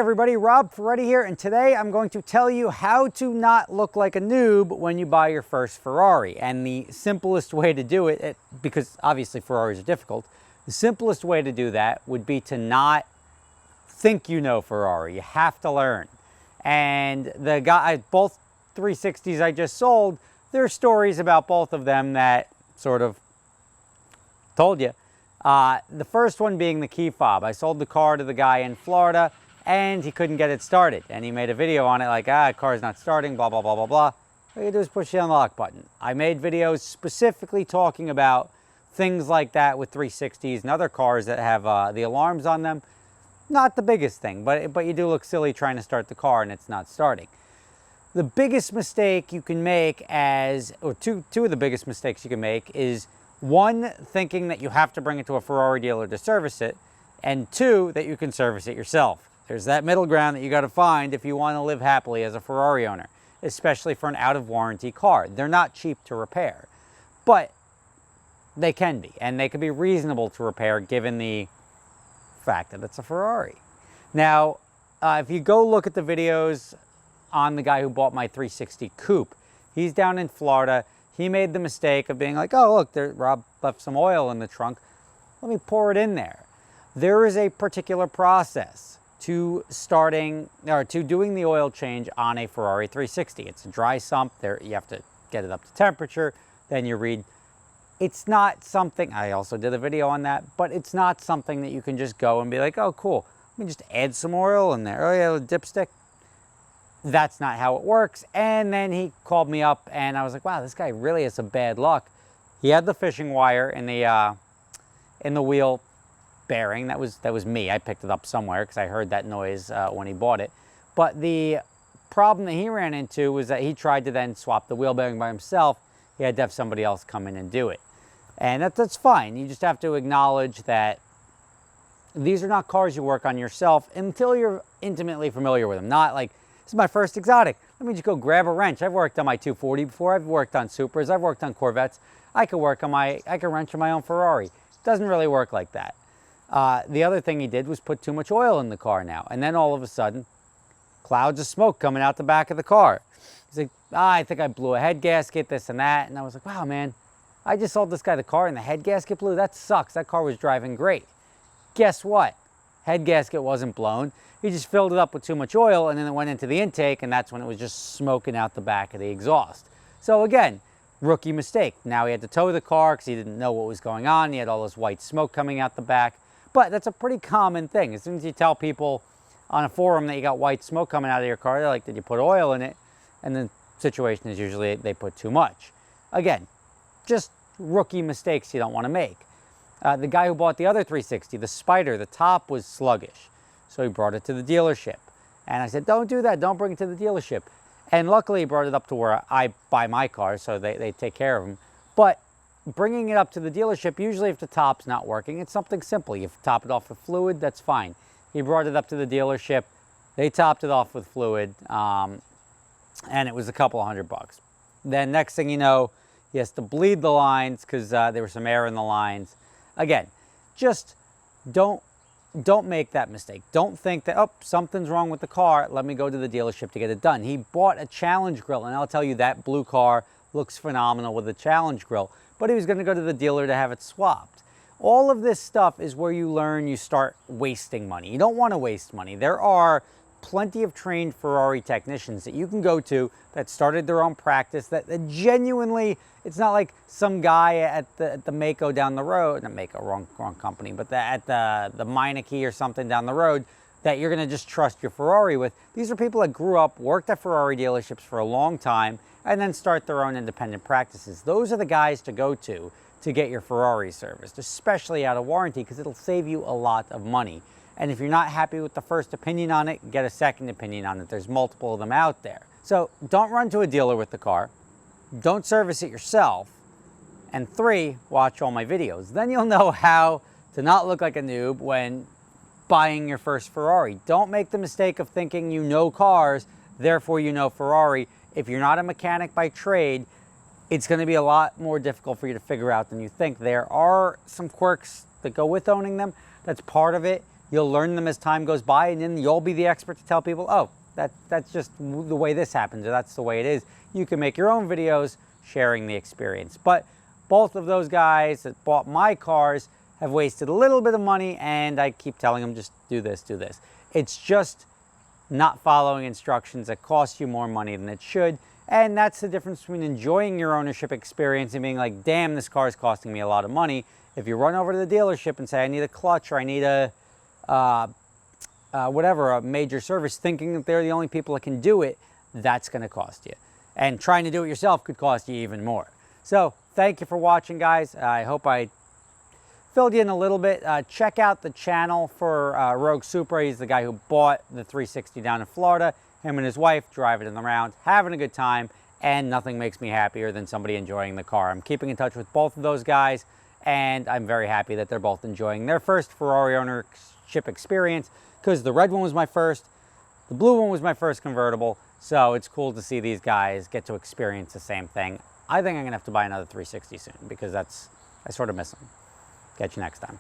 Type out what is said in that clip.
everybody, Rob Ferrari here, and today I'm going to tell you how to not look like a noob when you buy your first Ferrari. And the simplest way to do it, because obviously Ferraris are difficult, the simplest way to do that would be to not think you know Ferrari. You have to learn. And the guy, both 360s I just sold, there are stories about both of them that sort of told you. The first one being the key fob. I sold the car to the guy in Florida and he couldn't get it started. And he made a video on it like, car's not starting, blah, blah, blah, blah, blah. All you do is push the unlock button. I made videos specifically talking about things like that with 360s and other cars that have the alarms on them. Not the biggest thing, but you do look silly trying to start the car and it's not starting. The biggest mistake you can make two of the biggest mistakes you can make is one, thinking that you have to bring it to a Ferrari dealer to service it, and two, that you can service it yourself. There's that middle ground that you got to find if you want to live happily as a Ferrari owner, especially for an out-of-warranty car. They're not cheap to repair, but they can be, and they can be reasonable to repair given the fact that it's a Ferrari. Now, if you go look at the videos on the guy who bought my 360 Coupe, he's down in Florida. He made the mistake of being like, oh, look, Rob left some oil in the trunk. Let me pour it in there. There is a particular process to doing the oil change on a Ferrari 360. It's a dry sump. You have to get it up to temperature. Then you read. It's not something, I also did a video on that, but it's not something that you can just go and be like, oh, cool. Let me just add some oil in there. Oh, yeah, a dipstick. That's not how it works. And then he called me up and I was like, wow, this guy really has some bad luck. He had the fishing wire in the wheel bearing. That was me. I picked it up somewhere because I heard that noise when he bought it. But the problem that he ran into was that he tried to then swap the wheel bearing by himself. He had to have somebody else come in and do it. And that's fine. You just have to acknowledge that these are not cars you work on yourself until you're intimately familiar with them. Not like, this is my first exotic. Let me just go grab a wrench. I've worked on my 240 before. I've worked on Supras. I've worked on Corvettes. I can wrench on my own Ferrari. It doesn't really work like that. The other thing he did was put too much oil in the car now. And then all of a sudden, clouds of smoke coming out the back of the car. He's like, I think I blew a head gasket, this and that. And I was like, wow, man, I just sold this guy the car and the head gasket blew. That sucks. That car was driving great. Guess what? Head gasket wasn't blown. He just filled it up with too much oil and then it went into the intake and that's when it was just smoking out the back of the exhaust. So again, rookie mistake. Now he had to tow the car because he didn't know what was going on. He had all this white smoke coming out the back. But that's a pretty common thing. As soon as you tell people on a forum that you got white smoke coming out of your car, they're like, did you put oil in it? And the situation is usually they put too much. Again, just rookie mistakes you don't want to make. The guy who bought the other 360, the Spider, the top was sluggish. So he brought it to the dealership. And I said, don't do that. Don't bring it to the dealership. And luckily he brought it up to where I buy my cars, so they take care of them. But bringing it up to the dealership, usually if the top's not working, it's something simple. You top it off with fluid, that's fine. He brought it up to the dealership. They topped it off with fluid. And it was a couple of $100. Then next thing you know, he has to bleed the lines because there was some air in the lines. Again, just don't make that mistake. Don't think that, oh, something's wrong with the car. Let me go to the dealership to get it done. He bought a Challenge grill, and I'll tell you that blue car looks phenomenal with a Challenge grill. But he was going to go to the dealer to have it swapped. All of this stuff is where you learn you start wasting money. You don't want to waste money. There are plenty of trained Ferrari technicians that you can go to that started their own practice that genuinely, it's not like some guy at the Mako down the road, not Mako, wrong company, but at the Meineke or something down the road that you're going to just trust your Ferrari with. These are people that grew up, worked at Ferrari dealerships for a long time, and then start their own independent practices. Those are the guys to go to get your Ferrari serviced, especially out of warranty, because it'll save you a lot of money. And if you're not happy with the first opinion on it, get a second opinion on it. There's multiple of them out there. So don't run to a dealer with the car. Don't service it yourself. And 3, watch all my videos. Then you'll know how to not look like a noob when buying your first Ferrari. Don't make the mistake of thinking you know cars, therefore you know Ferrari. If you're not a mechanic by trade, it's going to be a lot more difficult for you to figure out than you think. There are some quirks that go with owning them. That's part of it. You'll learn them as time goes by, and then you'll be the expert to tell people, oh, that's just the way this happens, or that's the way it is. You can make your own videos sharing the experience. But both of those guys that bought my cars have wasted a little bit of money, and I keep telling them, just do this, do this. It's just not following instructions that cost you more money than it should. And that's the difference between enjoying your ownership experience and being like, damn, this car is costing me a lot of money. If you run over to the dealership and say, I need a clutch, or I need a major service, thinking that they're the only people that can do it, that's going to cost you. And trying to do it yourself could cost you even more. So thank you for watching, guys. I hope I filled you in a little bit. Check out the channel for Rogue Supra. He's the guy who bought the 360 down in Florida. Him and his wife driving it around, having a good time, and nothing makes me happier than somebody enjoying the car. I'm keeping in touch with both of those guys, and I'm very happy that they're both enjoying their first Ferrari ownership experience, because the red one was my first, the blue one was my first convertible, so it's cool to see these guys get to experience the same thing. I think I'm gonna have to buy another 360 soon, because I sort of miss them. Catch you next time.